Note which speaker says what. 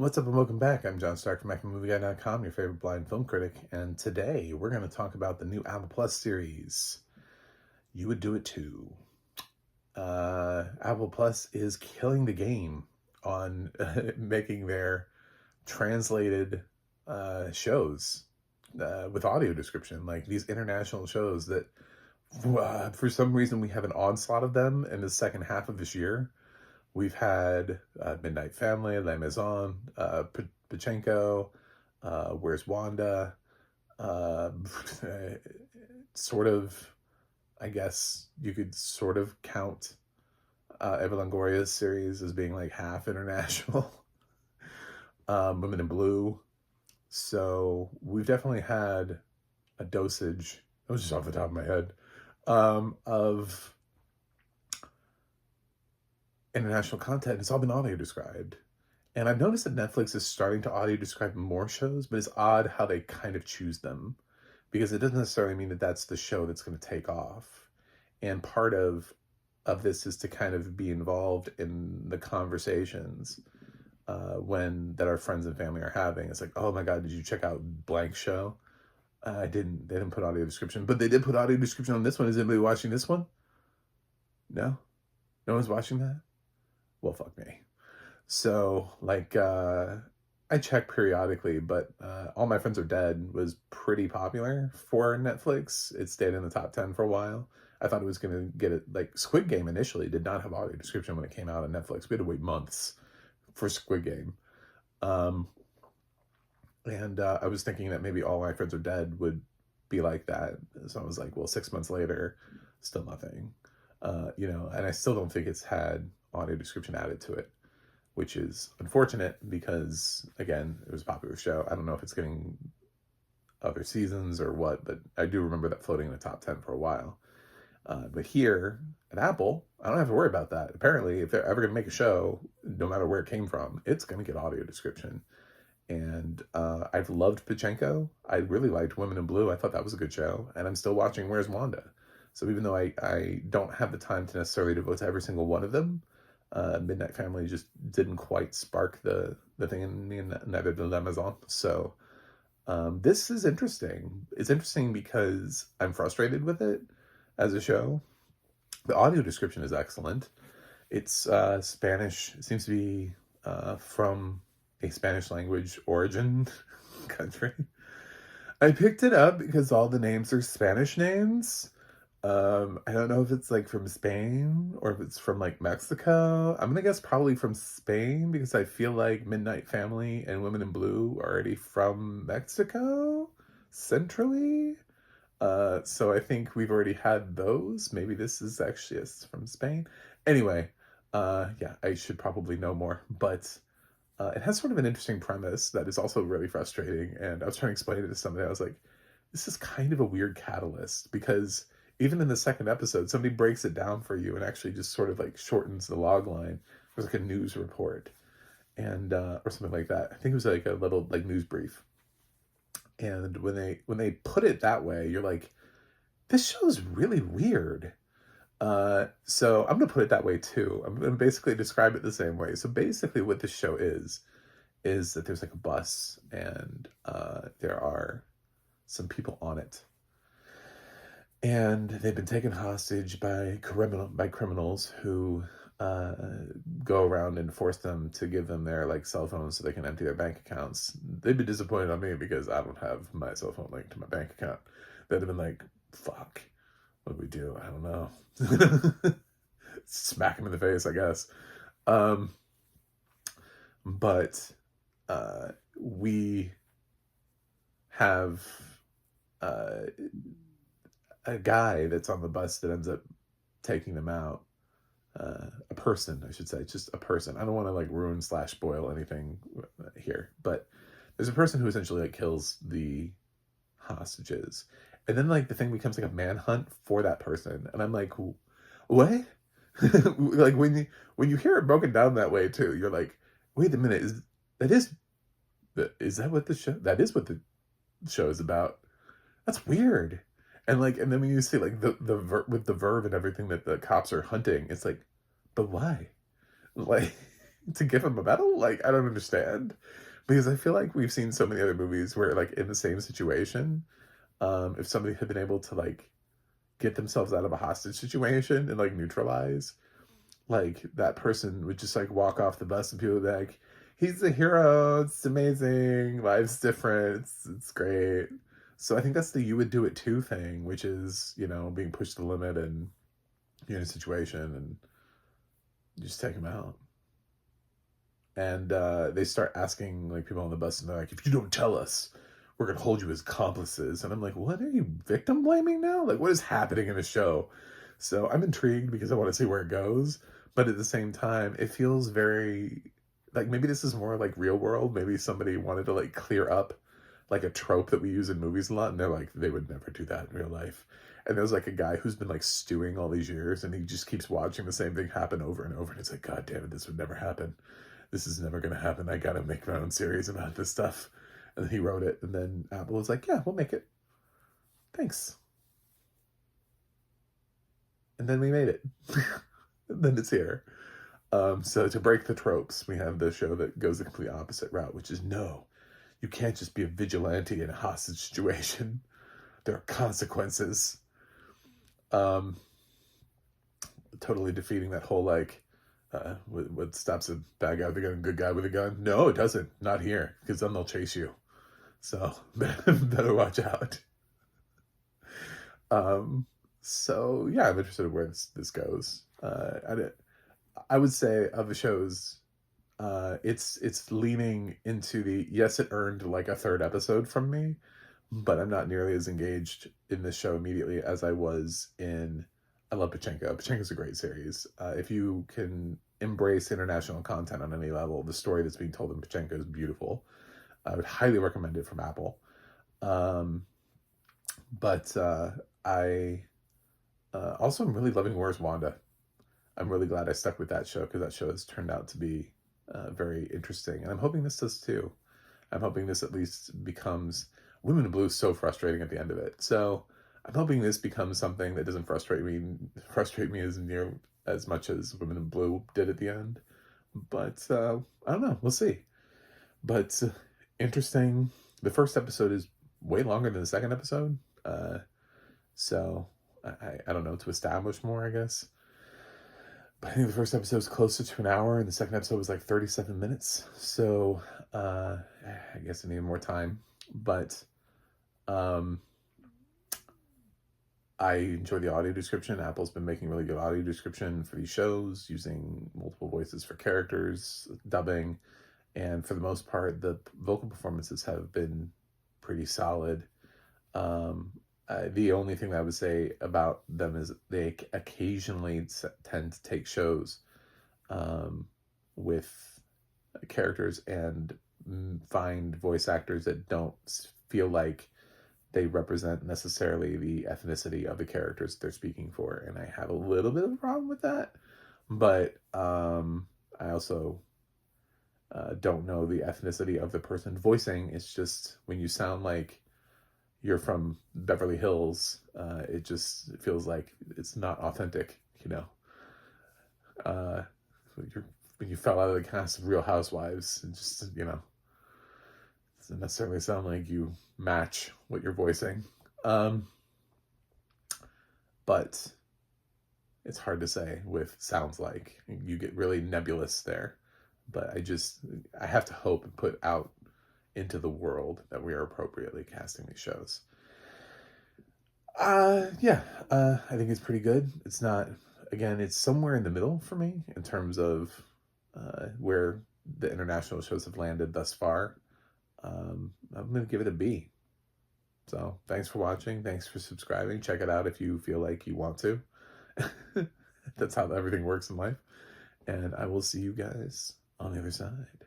Speaker 1: What's up and welcome back. I'm John Stark from MacMovieGuy.com, your favorite blind film critic, and today we're going to talk about the new Apple Plus series, You Would Do It Too. Apple Plus is killing the game on making their translated shows with audio description, like these international shows that for some reason we have an onslaught of them in the second half of this year. We've had Midnight Family, La Maison, Pachenko, Where's Wanda, uh, sort of, I guess you could sort of count Eva Longoria's series as being like half international, Women in Blue. So we've definitely had a dosage, that was just off the top of my head, of international content. It's all been audio described. And I've noticed that Netflix is starting to audio describe more shows, but it's odd how they kind of choose them because it doesn't necessarily mean that that's the show that's going to take off. And part of this is to kind of be involved in the conversations when that our friends and family are having. It's like, oh my God, did you check out blank show? I didn't. They didn't put audio description, but they did put audio description on this one. Is anybody watching this one? No? No one's watching that? Well, fuck me. So, like, I check periodically, but All My Friends Are Dead was pretty popular for Netflix. It stayed in the top 10 for a while. I thought it was going to get it, like, Squid Game initially did not have audio description when it came out on Netflix. We had to wait months for Squid Game. And I was thinking that maybe All My Friends Are Dead would be like that. So I was like, well, 6 months later, still nothing. And I still don't think it's had audio description added to it, which is unfortunate because, again, it was a popular show. I don't know if it's getting other seasons or what, but I do remember that floating in the top 10 for a while. But here at Apple, I don't have to worry about that. Apparently, if they're ever going to make a show, no matter where it came from, it's going to get audio description. And I've loved Pachenko. I really liked Women in Blue. I thought that was a good show. And I'm still watching Where's Wanda? So even though I don't have the time to necessarily devote to every single one of them, Midnight Family just didn't quite spark the thing in me, and neither did La Maison. So this is interesting. It's interesting because I'm frustrated with it as a show. The audio description is excellent. It's Spanish. It seems to be from a Spanish language origin country. I picked it up because all the names are Spanish names. I don't know if it's like from Spain or if it's from like Mexico. I'm gonna guess probably from Spain because I feel like Midnight Family and Women in Blue are already from Mexico centrally. So I think we've already had those. Maybe this is actually from Spain. Anyway, yeah, I should probably know more, but it has sort of an interesting premise that is also really frustrating. And I was trying to explain it to somebody. I was like, this is kind of a weird catalyst because even in the second episode, somebody breaks it down for you and actually just sort of like shortens the log line. It was like a news report and or something like that. I think it was like a little like news brief. And when they put it that way, you're like, this show is really weird. So I'm gonna put it that way too. I'm gonna basically describe it the same way. So basically, what this show is that there's like a bus and there are some people on it. And they've been taken hostage by criminals who go around and force them to give them their like cell phones so they can empty their bank accounts. They'd be disappointed on me because I don't have my cell phone linked to my bank account. They'd have been like, fuck, what do we do? I don't know. Smack him in the face, I guess. But we have a guy that's on the bus that ends up taking them out. A person, I should say, just a person. I don't want to like ruin / spoil anything here, but there's a person who essentially like kills the hostages, and then like the thing becomes like a manhunt for that person, and I'm like, what? Like when you hear it broken down that way too, you're like, wait a minute, is that what the show? That is what the show is about. That's weird. And then when you see like with the verb and everything that the cops are hunting, it's like, but why? Like, to give him a medal? Like, I don't understand. Because I feel like we've seen so many other movies where, like, in the same situation, if somebody had been able to, like, get themselves out of a hostage situation and, like, neutralize, like, that person would just, like, walk off the bus and people would be like, he's a hero, it's amazing, life's different, it's great. So I think that's the you would do it too thing, which is, you know, being pushed to the limit and you're in a situation and you just take them out. And they start asking, like, people on the bus, and they're like, if you don't tell us, we're going to hold you as accomplices. And I'm like, what, are you victim blaming now? Like, what is happening in the show? So I'm intrigued because I want to see where it goes. But at the same time, it feels very, like, maybe this is more like real world. Maybe somebody wanted to, like, clear up, like, a trope that we use in movies a lot. And they're like, they would never do that in real life. And there's, like, a guy who's been, like, stewing all these years, and he just keeps watching the same thing happen over and over. And it's like, God damn it, this would never happen. This is never going to happen. I got to make my own series about this stuff. And then he wrote it. And then Apple was like, yeah, we'll make it. Thanks. And then we made it. And then it's here. So to break the tropes, we have the show that goes the complete opposite route, which is no, you can't just be a vigilante in a hostage situation. There are consequences. Totally defeating that whole, like, what stops a bad guy with a gun, good guy with a gun? No, it doesn't. Not here, because then they'll chase you. So better watch out. So yeah, I'm interested in where this goes. I would say of the shows, it's leaning into the, yes, it earned like a third episode from me, but I'm not nearly as engaged in this show immediately as I was in. I love Pachinko. Pachinko's a great series. If you can embrace international content on any level, the story that's being told in Pachinko is beautiful. I would highly recommend it from Apple. But I also am really loving Where's Wanda. I'm really glad I stuck with that show because that show has turned out to be very interesting. And I'm hoping this does too. I'm hoping this at least becomes... Women in Blue is so frustrating at the end of it. So I'm hoping this becomes something that doesn't frustrate me as much as Women in Blue did at the end. But I don't know. We'll see. But interesting. The first episode is way longer than the second episode. So I don't know, to establish more, I guess. But I think the first episode was closer to an hour, and the second episode was like 37 minutes. So I guess I need more time. But I enjoy the audio description. Apple's been making really good audio description for these shows, using multiple voices for characters, dubbing, and for the most part, the vocal performances have been pretty solid. The only thing that I would say about them is they occasionally tend to take shows with characters and find voice actors that don't feel like they represent necessarily the ethnicity of the characters they're speaking for. And I have a little bit of a problem with that. But I also don't know the ethnicity of the person voicing. It's just when you sound like you're from Beverly Hills, it just feels like it's not authentic, you know. When you fell out of the cast of Real Housewives, it just, you know, doesn't necessarily sound like you match what you're voicing. But it's hard to say with sounds like. You get really nebulous there. But I have to hope and put out into the world that we are appropriately casting these shows. I think it's pretty good. It's not, again, it's somewhere in the middle for me in terms of where the international shows have landed thus far. I'm going to give it a B. So thanks for watching. Thanks for subscribing. Check it out if you feel like you want to. That's how everything works in life. And I will see you guys on the other side.